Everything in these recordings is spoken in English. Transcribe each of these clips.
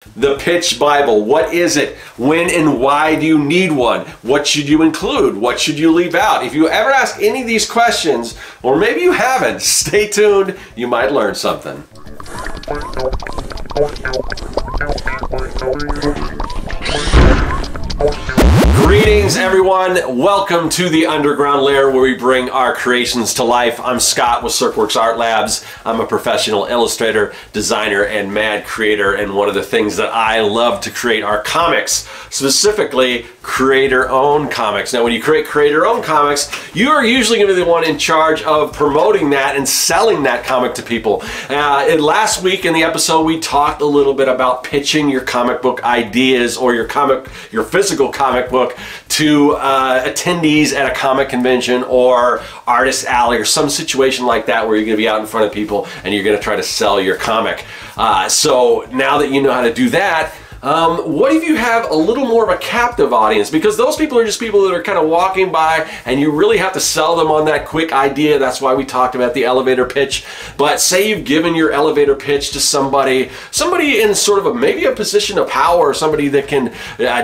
The pitch Bible, what is it? When and why do you need one? What should you include? What should you leave out? If you ever ask any of these questions, or maybe you haven't, stay tuned. You might learn something. Greetings everyone, welcome to the underground lair where we bring our creations to life. I'm Scott with Serkworks Art Labs. I'm a professional illustrator, designer, and mad creator, and one of the things that I love to create are comics, specifically creator-owned comics. Now when you create creator-owned comics, you are usually going to be the one in charge of promoting that and selling that comic to people. And last week in the episode we talked a little bit about pitching your comic book ideas or your physical comic book to attendees at a comic convention or artist alley or some situation like that where you're going to be out in front of people and you're going to try to sell your comic. So now that you know how to do that, what if you have a little more of a captive audience? Because those people are just people that are kind of walking by and you really have to sell them on that quick idea. That's why we talked about the elevator pitch. But say you've given your elevator pitch to somebody in sort of maybe a position of power, somebody that can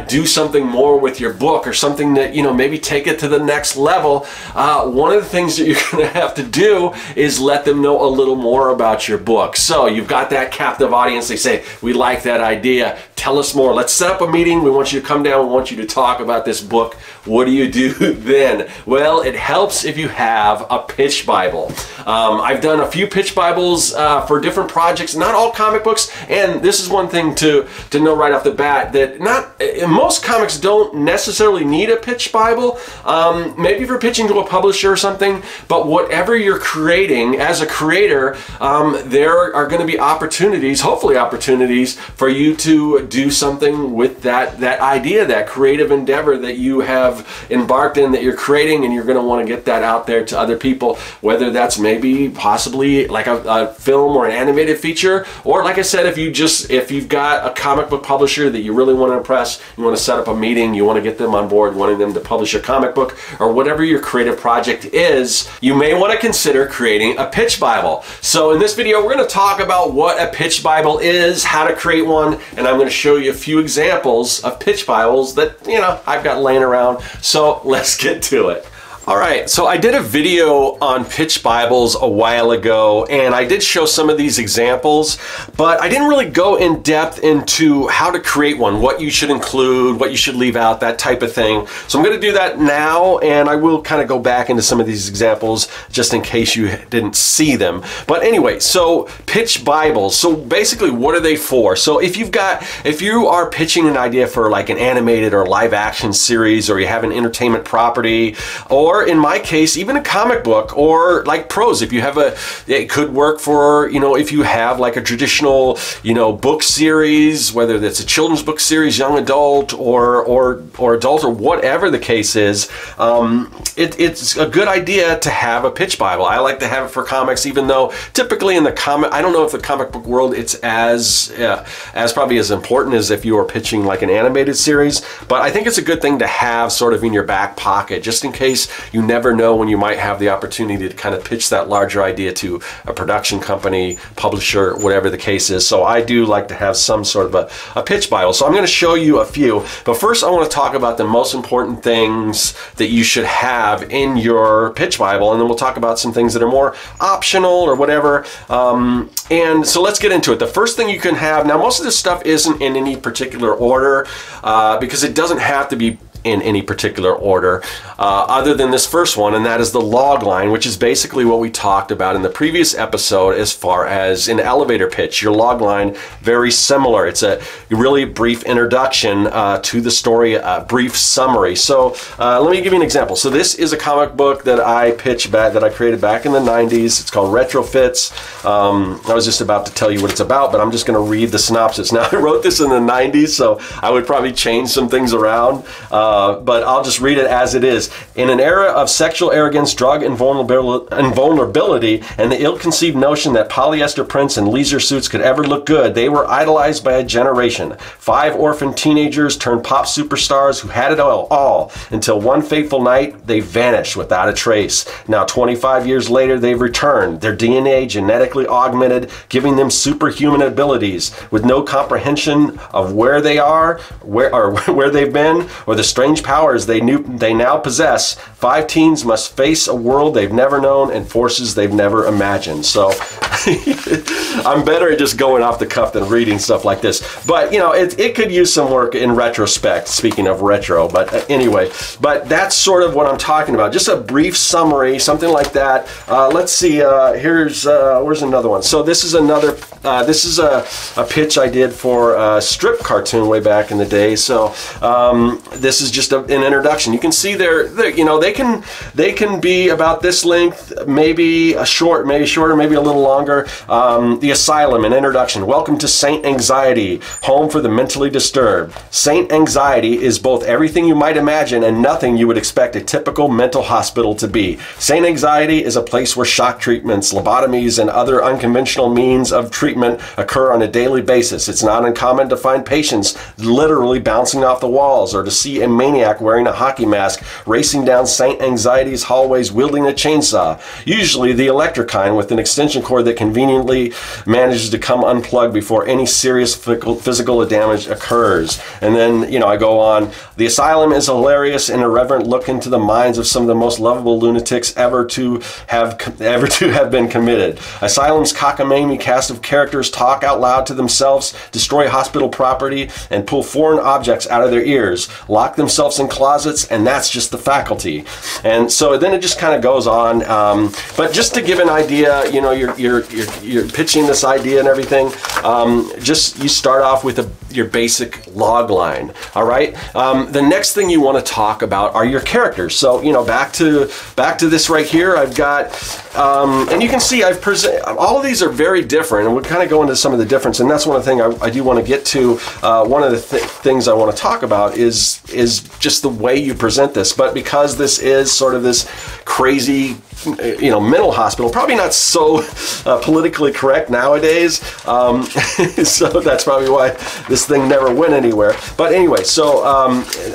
do something more with your book or something that, you know, maybe take it to the next level. One of the things that you're going to have to do is let them know a little more about your book. So you've got that captive audience. They say, we like that idea. Tell us more. Let's set up a meeting. We want you to come down. We want you to talk about this book. What do you do then? Well, it helps if you have a pitch Bible. I've done a few pitch Bibles for different projects, not all comic books, and this is one thing to know right off the bat, that most comics don't necessarily need a pitch Bible. Maybe if you're pitching to a publisher or something, but whatever you're creating as a creator, there are going to be opportunities, hopefully opportunities, for you to do something with that idea, that creative endeavor that you have embarked in, that you're creating, and you're going to want to get that out there to other people, whether that's maybe possibly like a film or an animated feature, or like I said, if you've got a comic book publisher that you really want to impress, you want to set up a meeting, you want to get them on board, wanting them to publish a comic book, or whatever your creative project is, you may want to consider creating a pitch Bible. So in this video, we're going to talk about what a pitch Bible is, how to create one, and I'm going to show you a few examples of pitch Bibles that, you know, I've got laying around. So let's get to it. All right, so I did a video on pitch Bibles a while ago, and I did show some of these examples, but I didn't really go in depth into how to create one, what you should include, what you should leave out, that type of thing. So I'm going to do that now, and I will kind of go back into some of these examples just in case you didn't see them. But anyway, so pitch Bibles. So basically, what are they for? So if you are pitching an idea for like an animated or live action series, or you have an entertainment property, or in my case, even a comic book, or like prose, it could work for, you know, if you have like a traditional, you know, book series, whether that's a children's book series, young adult, or adult, or whatever the case is, it's a good idea to have a pitch Bible. I like to have it for comics, even though typically in the I don't know if the comic book world it's as probably as important as if you are pitching like an animated series, but I think it's a good thing to have sort of in your back pocket, just in case you never know when you might have the opportunity to kind of pitch that larger idea to a production company, publisher, whatever the case is. So I do like to have some sort of a pitch Bible. So I'm going to show you a few, but first I want to talk about the most important things that you should have in your pitch Bible, and then we'll talk about some things that are more optional or whatever. And so let's get into it. The first thing you can have, now most of this stuff isn't in any particular order, because it doesn't have to be in any particular order, other than this first one, and that is the log line, which is basically what we talked about in the previous episode as far as an elevator pitch. Your log line, very similar. It's a really brief introduction to the story, a brief summary. So let me give you an example. So this is a comic book that I created back in the 90s. It's called Retrofits. I was just about to tell you what it's about, but I'm just going to read the synopsis. Now, I wrote this in the 90s, so I would probably change some things around. but I'll just read it as it is. In an era of sexual arrogance, drug invulnerability, and the ill-conceived notion that polyester prints and leisure suits could ever look good, they were idolized by a generation. 5 orphan teenagers turned pop superstars who had it all until one fateful night they vanished without a trace. Now 25 years later they've returned, their DNA genetically augmented, giving them superhuman abilities with no comprehension of where they are, where they've been, or the strange powers they now possess. 5 teens must face a world they've never known and forces they've never imagined. So I'm better at just going off the cuff than reading stuff like this. But you know, it could use some work in retrospect, speaking of retro. But anyway, but that's sort of what I'm talking about. Just a brief summary, something like that. Let's see, where's another one? So this is another, this is a pitch I did for a strip cartoon way back in the day. So this is just an introduction. You can see they're you know, they can be about this length, maybe shorter, maybe a little longer. The Asylum, an introduction. Welcome to Saint Anxiety, home for the mentally disturbed. Saint Anxiety is both everything you might imagine and nothing you would expect a typical mental hospital to be. Saint Anxiety is a place where shock treatments, lobotomies, and other unconventional means of treatment occur on a daily basis. It's not uncommon to find patients literally bouncing off the walls, or to see a maniac wearing a hockey mask racing down Saint Anxiety's hallways wielding a chainsaw, usually the electric kind with an extension cord that conveniently manages to come unplugged before any serious physical damage occurs. And then, you know, I go on. The Asylum is a hilarious and irreverent look into the minds of some of the most lovable lunatics ever to have been committed. Asylum's cockamamie cast of characters talk out loud to themselves, destroy hospital property, and pull foreign objects out of their ears, lock themselves in closets, and that's just the faculty. And so then it just kind of goes on. But just to give an idea, you know, you're pitching this idea and everything. Just you start off with your basic log line. All right. The next thing you want to talk about are your characters. So, you know, back to this right here. I've got, and you can see I've presented, all of these are very different, and we'll kind of go into some of the difference. And that's one of the things I do want to get to. One of the things I want to talk about is just the way you present this. But because this is sort of this crazy, you know, mental hospital, probably not so politically correct nowadays. So that's probably why this thing never went anywhere. But anyway, so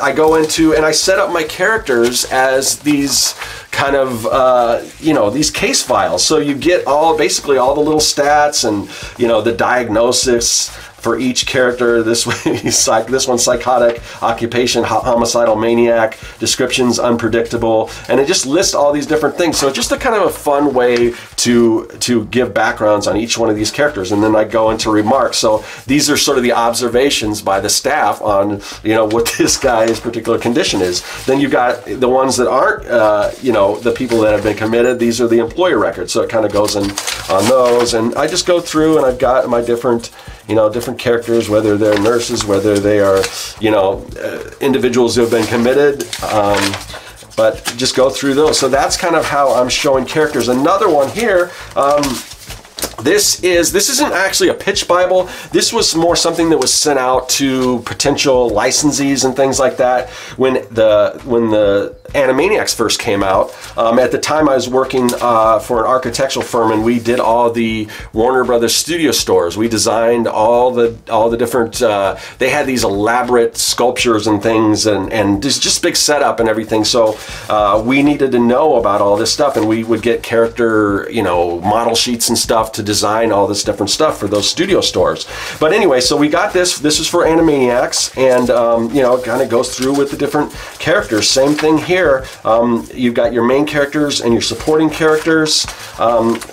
I go into and I set up my characters as these kind of, you know, these case files. So you get basically all the little stats and, you know, the diagnosis for each character. This one's psychotic, occupation, homicidal maniac, descriptions unpredictable, and it just lists all these different things. So just a kind of a fun way to give backgrounds on each one of these characters, and then I go into remarks. So these are sort of the observations by the staff on, you know, what this guy's particular condition is. Then you've got the ones that aren't, you know, the people that have been committed. These are the employer records, so it kind of goes in on those, and I just go through and I've got my different, you know, different characters, whether they're nurses, whether they are, you know, individuals who have been committed, but just go through those. So that's kind of how I'm showing characters. Another one here, this isn't actually a pitch Bible. This was more something that was sent out to potential licensees and things like that when the Animaniacs first came out. At the time I was working for an architectural firm, and we did all the Warner Brothers studio stores. We designed all the different, they had these elaborate sculptures and things, and just big setup and everything. So we needed to know about all this stuff, and we would get character, you know, model sheets and stuff to design all this different stuff for those studio stores. But anyway, so we got this is for Animaniacs, and you know, it kind of goes through with the different characters. Same thing here. You've got your main characters and your supporting characters.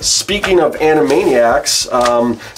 Speaking of Animaniacs,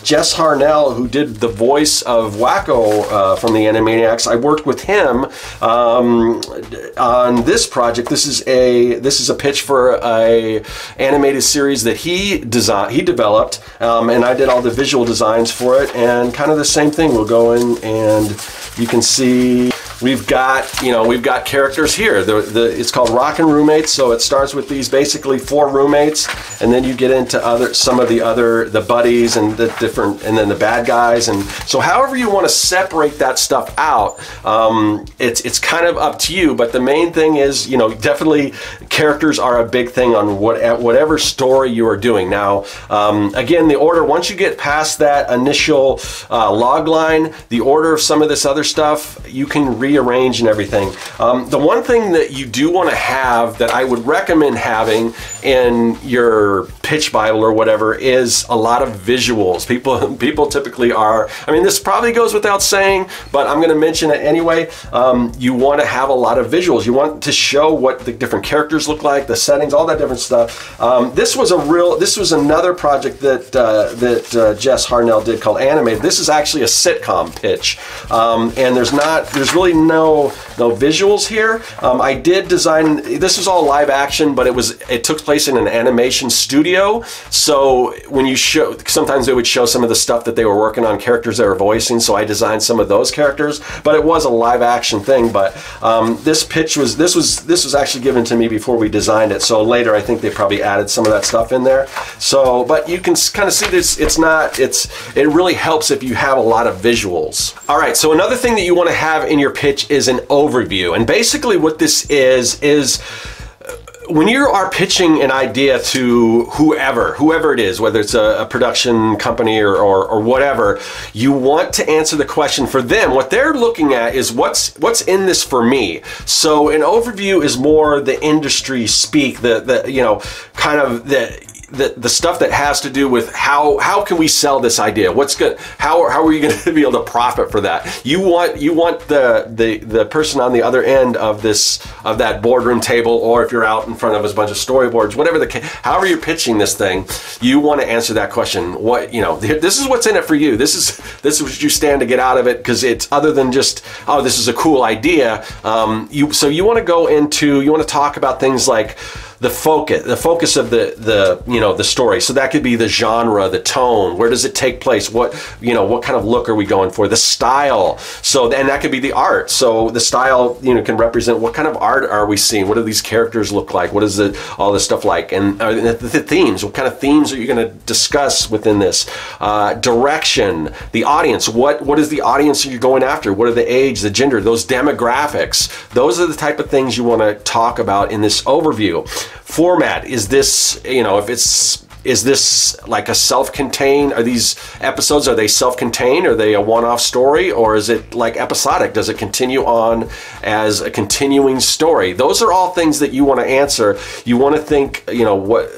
Jess Harnell, who did the voice of Wacko from the Animaniacs, I worked with him on this project. This is a pitch for a animated series that he developed, and I did all the visual designs for it, and kind of the same thing. We'll go in and you can see we've got, you know, we've got characters here. It's called Rockin' Roommates, so it starts with these basically 4 roommates, and then you get into some of the buddies and the different, and then the bad guys, and so however you want to separate that stuff out, it's kind of up to you. But the main thing is, you know, definitely characters are a big thing on whatever story you are doing. Now, again, the order, once you get past that initial log line, the order of some of this other stuff, you can rearrange and everything. The one thing that you do want to have that I would recommend having in your pitch Bible or whatever is a lot of visuals. People typically are, I mean, this probably goes without saying, but I'm going to mention it anyway. You want to have a lot of visuals. You want to show what the different characters look like, the settings, all that different stuff. This was another project that Jess Harnell did called Animated. This is actually a sitcom pitch, and there's really no visuals here. I did design, this was all live action, but it took place in an animation studio. So when you show, sometimes they would show some of the stuff that they were working on, characters they were voicing. So I designed some of those characters, but it was a live action thing. But this pitch this was actually given to me before we designed it. So later I think they probably added some of that stuff in there. So, but you can kind of see this. It really helps if you have a lot of visuals. All right. So another thing that you want to have in your pitch is an overview, and basically what this is when you are pitching an idea to whoever it is, whether it's a production company or whatever, you want to answer the question for them. What they're looking at is what's in this for me. So an overview is more the industry speak, you know, kind of the stuff that has to do with how can we sell this idea? What's good? How are you going to be able to profit for that? You want the person on the other end of that boardroom table, or if you're out in front of a bunch of storyboards, whatever however you're pitching this thing, you want to answer that question. What, you know, this is what's in it for you. This is what you stand to get out of it, because it's other than just, oh, this is a cool idea. So you want to talk about things like the focus of the story. So that could be the genre, the tone, where does it take place, what kind of look are we going for, the style. So, and that could be the art. So the style, you know, can represent what kind of art are we seeing, what do these characters look like, what is all this stuff like, and the themes, what kind of themes are you going to discuss within this. Direction, the audience, what is the audience you're going after, what are the age, the gender, those demographics. Those are the type of things you want to talk about in this overview. Format, is this, you know, is this like a self-contained, are these episodes, are they self-contained, are they a one-off story, or is it like episodic? Does it continue on as a continuing story? Those are all things that you want to answer. You want to think, you know,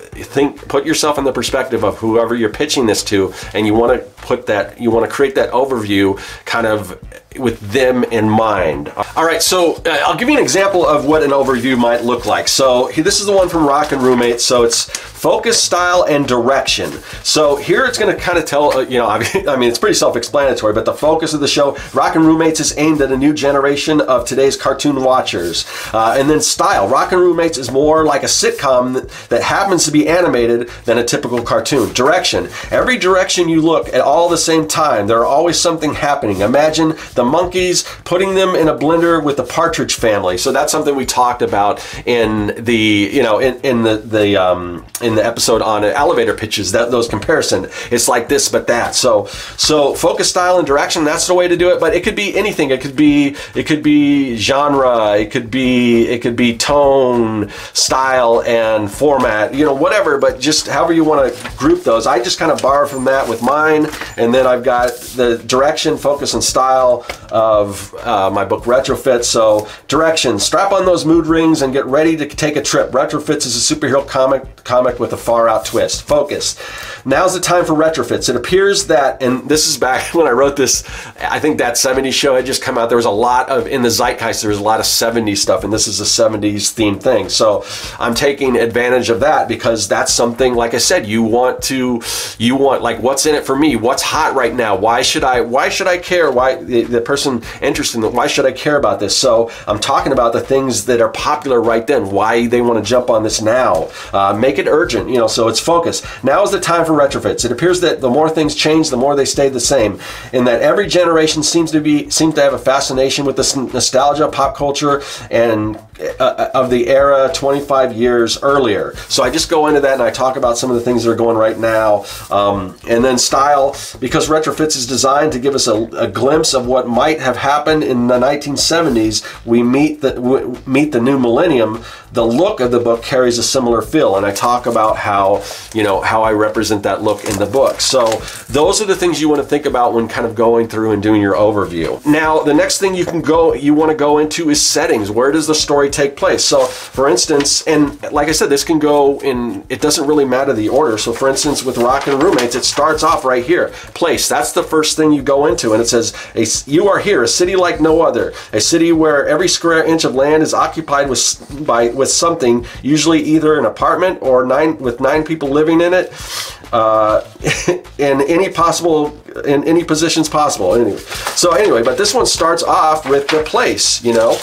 put yourself in the perspective of whoever you're pitching this to, and you want to create that overview kind of with them in mind. All right, so I'll give you an example of what an overview might look like. So this is the one from Rockin' Roommates. So it's focus, style, and direction. So here it's going to kind of tell, you know, I mean, it's pretty self-explanatory, but the focus of the show, Rockin' Roommates, is aimed at a new generation of today's cartoon watchers. And then style, Rockin' Roommates is more like a sitcom that happens to be animated than a typical cartoon. Direction, every direction you look at all the same time, there are always something happening. Imagine the monkeys, putting them in a blender with the Partridge Family. So that's something we talked about in the, you know, in the episode on elevator pitches, those comparison. It's like this but that. So focus, style, and direction, that's the way to do it. But it could be anything. It could be genre, it could be tone, style, and format, you know, whatever, but just however you want to group those. I just kind of borrow from that with mine, and then I've got the direction, focus, and style of my book Retrofits. So direction, strap on those mood rings and get ready to take a trip. Retrofits is a superhero comic with a far out twist. Focus, now's the time for retrofits. It appears that, and this is back when I wrote this, I think that 70s show had just come out. There was a lot of, in the zeitgeist, there was a lot of 70s stuff, and this is a 70s themed thing. So I'm taking advantage of that because because that's something, like I said, you want like, what's in it for me? What's hot right now? Why should I care? Why the person interested in it, why should I care about this? So I'm talking about the things that are popular right then, why they want to jump on this now. Make it urgent, you know, so it's focused. Now is the time for retrofits. It appears that the more things change, the more they stay the same, in that every generation seems to have a fascination with this nostalgia, pop culture, and of the era 25 years earlier. So I just go into that and I talk about some of the things that are going right now. And then style, because retrofits is designed to give us a glimpse of what might have happened in the 1970s. We meet the new millennium. The look of the book carries a similar feel, and I talk about how, you know, how I represent that look in the book. So those are the things you want to think about when kind of going through and doing your overview. Now, the next thing you want to go into is settings. Where does the story take place? So, for instance, and like I said, this can go in, it doesn't really matter the order. So, for instance, with Rockin' Roommates, it starts off right here. Place. That's the first thing you go into, and it says, "You are here, a city like no other, a city where every square inch of land is occupied with something, usually either an apartment or with nine people living in it, in any positions possible." Anyway, but this one starts off with the place, you know.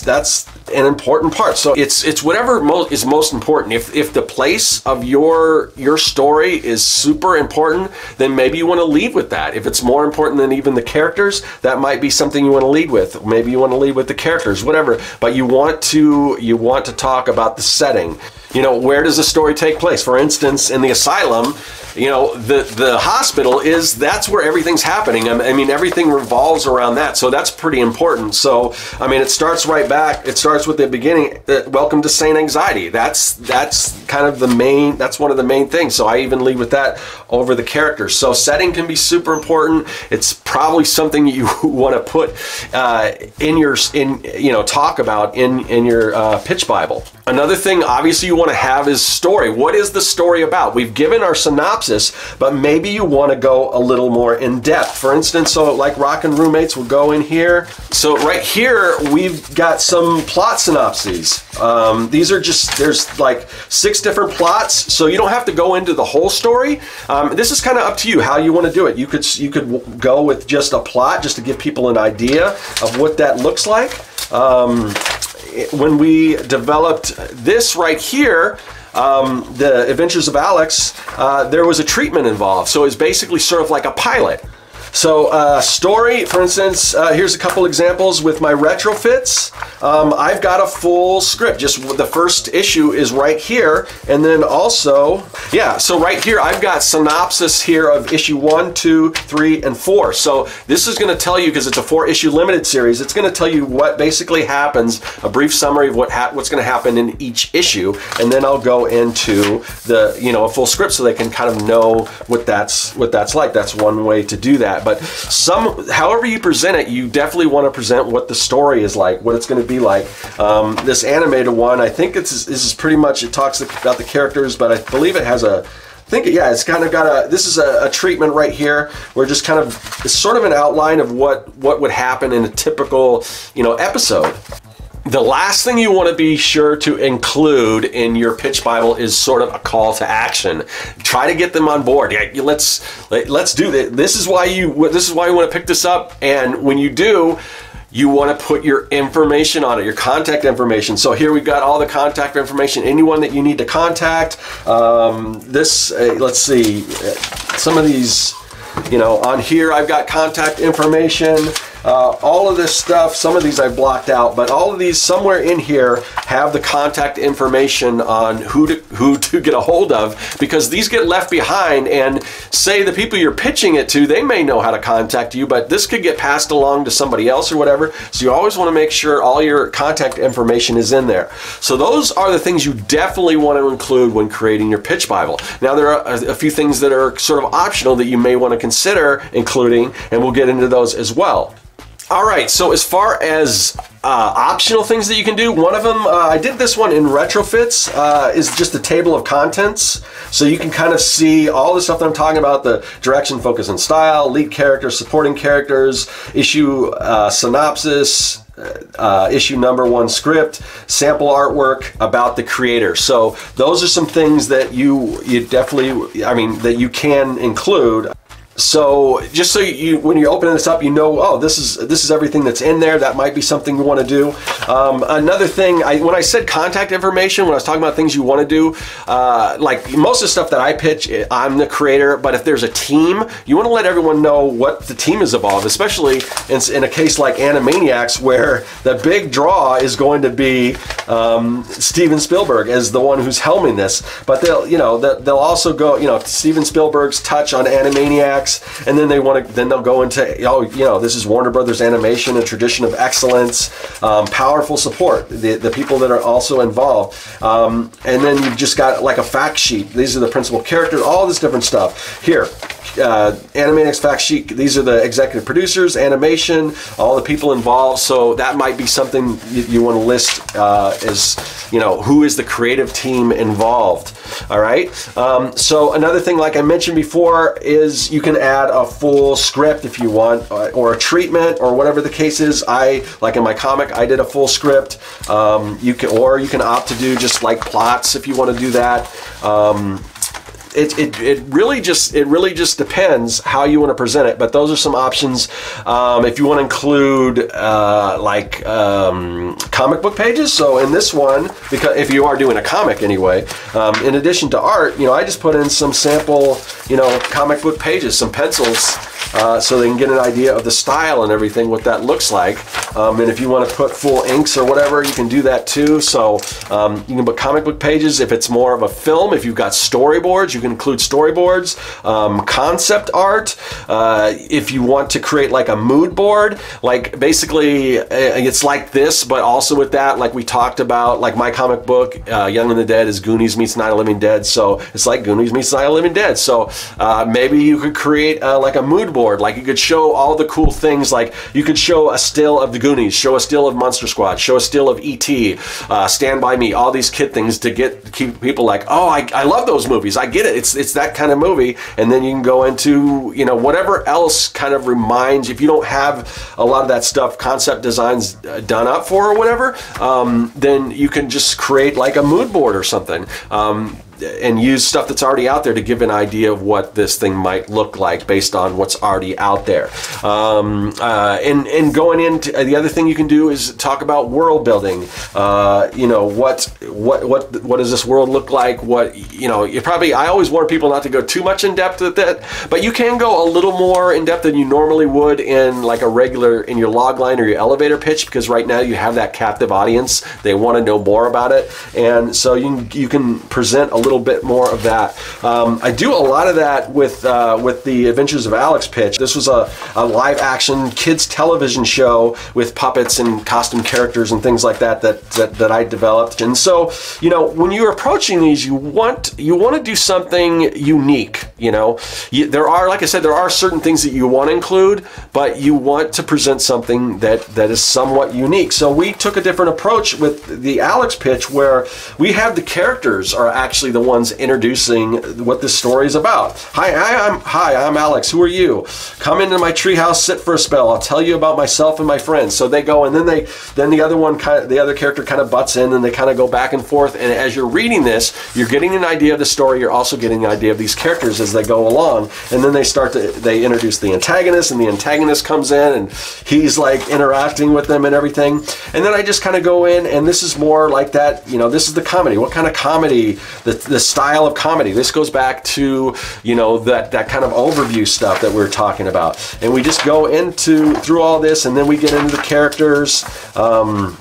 That's an important part. So it's whatever is most important. If the place of your story is super important, then maybe you want to lead with that. If it's more important than even the characters, that might be something you want to lead with. Maybe you want to lead with the characters, whatever. But you want to talk about the setting. You know, where does the story take place? For instance, in the asylum, you know, the hospital that's where everything's happening. I mean, everything revolves around that. So that's pretty important. So, I mean, it starts right back. It starts with the beginning. Welcome to Sane Anxiety. That's kind of that's one of the main things. So I even lead with that over the characters. So setting can be super important. It's probably something you want to put talk about in your pitch Bible. Another thing, obviously, you want to have is story. What is the story about? We've given our synopsis, but maybe you want to go a little more in depth. For instance, so like Rockin' Roommates, we'll go in here. So right here, we've got some plot synopses. These are there's like 6 different plots, so you don't have to go into the whole story. This is kind of up to you how you want to do it. You could go with just a plot, just to give people an idea of what that looks like. When we developed this right here, the Adventures of Alex, there was a treatment involved. So it's basically sort of like a pilot. So story, for instance, here's a couple examples with my retrofits. I've got a full script. Just the first issue is right here. And then also, yeah, so right here, I've got synopsis here of issue 1, 2, 3, and 4. So this is going to tell you, because it's a 4-issue limited series, it's going to tell you what basically happens, a brief summary of what's going to happen in each issue. And then I'll go into a full script so they can kind of know what that's like. That's one way to do that. But however you present it, you definitely want to present what the story is like, what it's going to be like. This animated one, I think this is pretty much, it talks about the characters, but I believe it has it's kind of got this is a treatment right here, where just kind of, it's sort of an outline of what would happen in a typical, episode. The last thing you want to be sure to include in your pitch Bible is sort of a call to action. Try to get them on board. Yeah, let's do this. This is why you want to pick this up. And when you do, you want to put your information on it, your contact information. So here we've got all the contact information, anyone that you need to contact. Let's see, some of these, on here I've got contact information. All of this stuff, some of these I've blocked out, but all of these somewhere in here have the contact information on who to get a hold of, because these get left behind, and say the people you're pitching it to, they may know how to contact you, but this could get passed along to somebody else or whatever. So you always want to make sure all your contact information is in there. So those are the things you definitely want to include when creating your pitch Bible. Now there are a few things that are sort of optional that you may want to consider including, and we'll get into those as well. All right, so as far as optional things that you can do, one of them, I did this one in retrofits, is just a table of contents. So you can kind of see all the stuff that I'm talking about, the direction, focus, and style, lead characters, supporting characters, issue synopsis, issue number 1 script, sample artwork about the creator. So those are some things that you definitely, I mean, that you can include. So just so you, when you're opening this up, you know, oh, this is everything that's in there. That might be something you want to do. Another thing, when I said contact information, when I was talking about things you want to do, like most of the stuff that I pitch, I'm the creator. But if there's a team, you want to let everyone know what the team is involved, especially in a case like Animaniacs, where the big draw is going to be Steven Spielberg as the one who's helming this. But they'll also go, you know, Steven Spielberg's touch on Animaniacs. And then they'll go into, oh, you know, this is Warner Brothers Animation, a tradition of excellence, powerful support, the people that are also involved. And then you've just got like a fact sheet. These are the principal characters, all this different stuff. Here, Animaniacs fact sheet, these are the executive producers, animation, all the people involved. So that might be something you want to list as, you know, who is the creative team involved. All right. So another thing, like I mentioned before, is you can add a full script if you want, or a treatment, or whatever the case is. Like in my comic, I did a full script. You can opt to do just like plots if you want to do that. It really just depends how you want to present it, but those are some options. If you want to include comic book pages, so in this one, because if you are doing a comic anyway, in addition to art, you know, I just put in some sample, you know, comic book pages, some pencils, so they can get an idea of the style and everything, what that looks like. And if you want to put full inks or whatever, you can do that too. So you can put comic book pages. If it's more of a film, if you've got storyboards, you can include storyboards, concept art. If you want to create like a mood board, like basically it's like this, but also with that, like we talked about, like my comic book, Young and the Dead, is Goonies meets Night of the Living Dead. So it's like Goonies meets Night of the Living Dead. So maybe you could create like a mood board. Like you could show all the cool things. Like you could show a still of the Goonies, show a still of Monster Squad, show a still of E.T., Stand By Me, all these kid things to keep people like, oh, I love those movies. I get it. It's that kind of movie. And then you can go into, you know, whatever else kind of reminds, if you don't have a lot of that stuff, concept designs done up for or whatever, then you can just create like a mood board or something. And use stuff that's already out there to give an idea of what this thing might look like based on what's already out there. And going into the other thing you can do is talk about world building. You know, what does this world look like? What, you know, I always warn people not to go too much in depth with it, but you can go a little more in depth than you normally would in like in your log line or your elevator pitch, because right now you have that captive audience. They want to know more about it, and so you can present a little bit more of that. I do a lot of that with the Adventures of Alex pitch. This was a live action kids television show with puppets and costume characters and things like that I developed. And so, you know, when you're approaching these, you want to do something unique. You know, there are, like I said, there are certain things that you want to include, but you want to present something that is somewhat unique. So we took a different approach with the Alex pitch, where we have the characters are actually the ones introducing what this story is about. Hi, I'm Alex. Who are you? Come into my treehouse, sit for a spell. I'll tell you about myself and my friends. So they go, and then the other character kind of butts in, and they kind of go back and forth. And as you're reading this, you're getting an idea of the story. You're also getting an idea of these characters as they go along. And then they introduce the antagonist, and the antagonist comes in, and he's like interacting with them and everything. And then I just kind of go in, and this is more like that. You know, this is the comedy. What kind of comedy? The style of comedy. This goes back to, you know, that kind of overview stuff that we're talking about. And we just go through all this, and then we get into the characters, and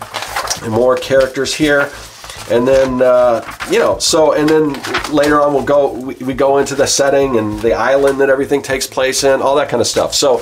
more characters here. And then, you know, so, and then later on we go into the setting and the island that everything takes place in, all that kind of stuff. So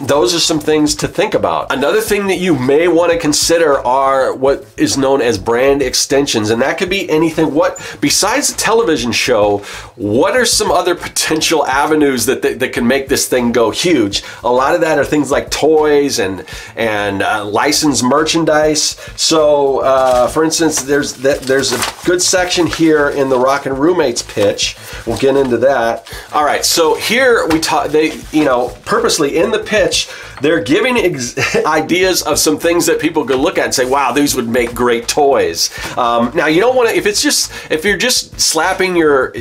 those are some things to think about. Another thing that you may want to consider are what is known as brand extensions. And that could be anything. Besides the television show, what are some other potential avenues that can make this thing go huge? A lot of that are things like toys and licensed merchandise. So, for instance, there's a good section here in the Rockin' Roommates pitch. We'll get into that. All right, so here we talk. They, you know, purposely in the pitch, they're giving ideas of some things that people could look at and say, "Wow, these would make great toys." Now, you don't want to if you're just slapping your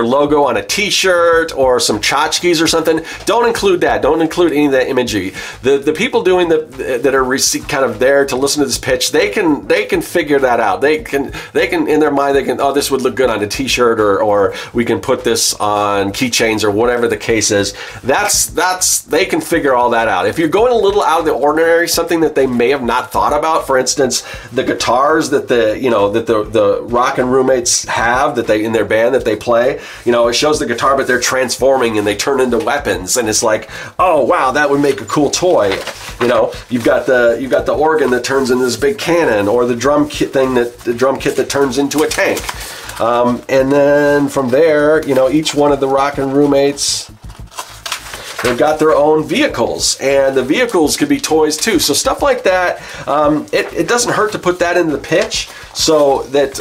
logo on a T-shirt or some tchotchkes or something. Don't include that. Don't include any of that imagery. The people doing that are kind of there to listen to this pitch, they can figure that out. They can in their mind, they can, oh, this would look good on a T-shirt, or we can put this on keychains or whatever the case is. They can figure all that out. If you're going a little out of the ordinary, something that they may have not thought about, for instance, the guitars that the Rockin' Roommates have, that they in their band that they play, you know, it shows the guitar, but they're transforming and they turn into weapons, and it's like, oh wow, that would make a cool toy. You know, you've got the organ that turns into this big cannon, or the drum kit that turns into a tank. And then from there, you know, each one of the Rockin' Roommates, they've got their own vehicles, and the vehicles could be toys too. So stuff like that, it doesn't hurt to put that into the pitch, so that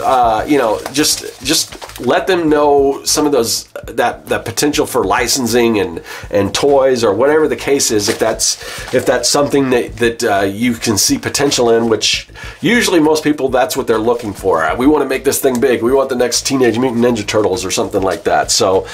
you know, just let them know some of those that potential for licensing and toys or whatever the case is. If that's something that you can see potential in, which usually most people, that's what they're looking for. We want to make this thing big. We want the next Teenage Mutant Ninja Turtles or something like that. So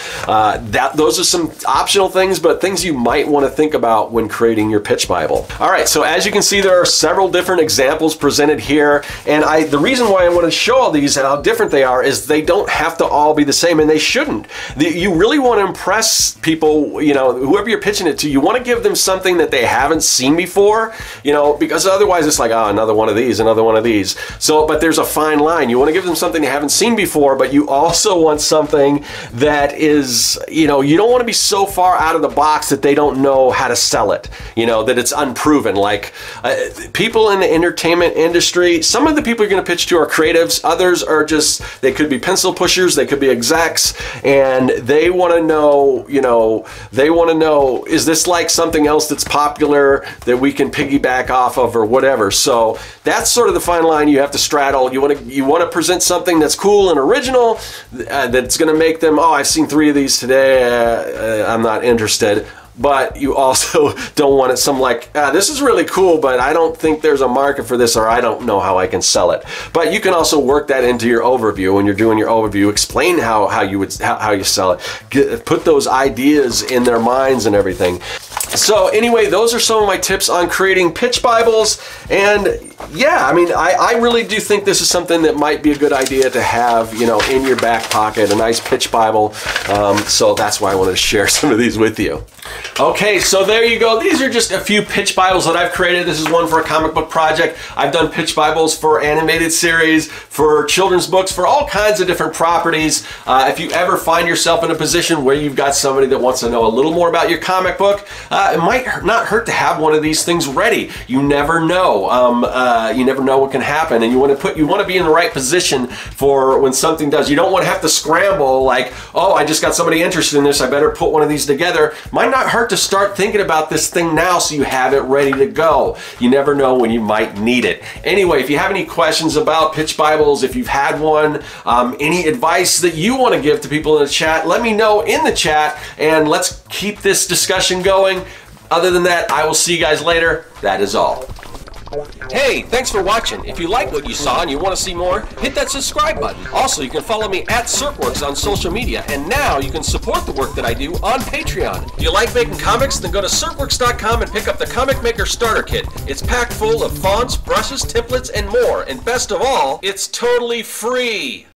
those are some optional things, but things you might want to think about when creating your pitch Bible. All right, so as you can see, there are several different examples presented here, and the reason why I want to show all these and how different they are is they don't have to all be the same, and they shouldn't. You really want to impress people, you know, whoever you're pitching it to. You want to give them something that they haven't seen before, you know, because otherwise it's like, oh, another one of these, another one of these. So, but there's a fine line. You want to give them something they haven't seen before, but you also want something that is, you know, you don't want to be so far out of the box that they don't know how to sell it, you know, that it's unproven. Like people in the entertainment industry, some of the people you're going to pitch to are creatives, others are just, they could be pencil pushers, they could be execs, and they want to know, you know, is this like something else that's popular that we can piggyback off of or whatever. So that's sort of the fine line you have to straddle. You want to present something that's cool and original, that's going to make them, oh, I've seen 3 of these today, I'm not interested. But you also don't want it some like, this is really cool, but I don't think there's a market for this, or I don't know how I can sell it. But you can also work that into your overview. When you're doing your overview, explain how you sell it. Put those ideas in their minds and everything. So anyway, those are some of my tips on creating pitch Bibles. And yeah, I mean, I really do think this is something that might be a good idea to have, you know, in your back pocket, a nice pitch Bible. So that's why I wanted to share some of these with you. Okay, so there you go. These are just a few pitch Bibles that I've created. This is one for a comic book project. I've done pitch Bibles for animated series, for children's books, for all kinds of different properties. If you ever find yourself in a position where you've got somebody that wants to know a little more about your comic book, it might not hurt to have one of these things ready. You never know. You never know what can happen, and you want to be in the right position for when something does. You don't want to have to scramble like, oh, I just got somebody interested in this, I better put one of these together. Might not hurt to start thinking about this thing now so you have it ready to go. You never know when you might need it. Anyway, if you have any questions about pitch Bibles, if you've had one, any advice that you want to give to people in the chat, let me know in the chat, and let's keep this discussion going. Other than that, I will see you guys later. That is all. Hey, thanks for watching. If you like what you saw and you want to see more, hit that subscribe button. Also, you can follow me at Serkworks on social media, and now you can support the work that I do on Patreon. Do you like making comics? Then go to Serkworks.com and pick up the Comic Maker Starter Kit. It's packed full of fonts, brushes, templates, and more. And best of all, it's totally free.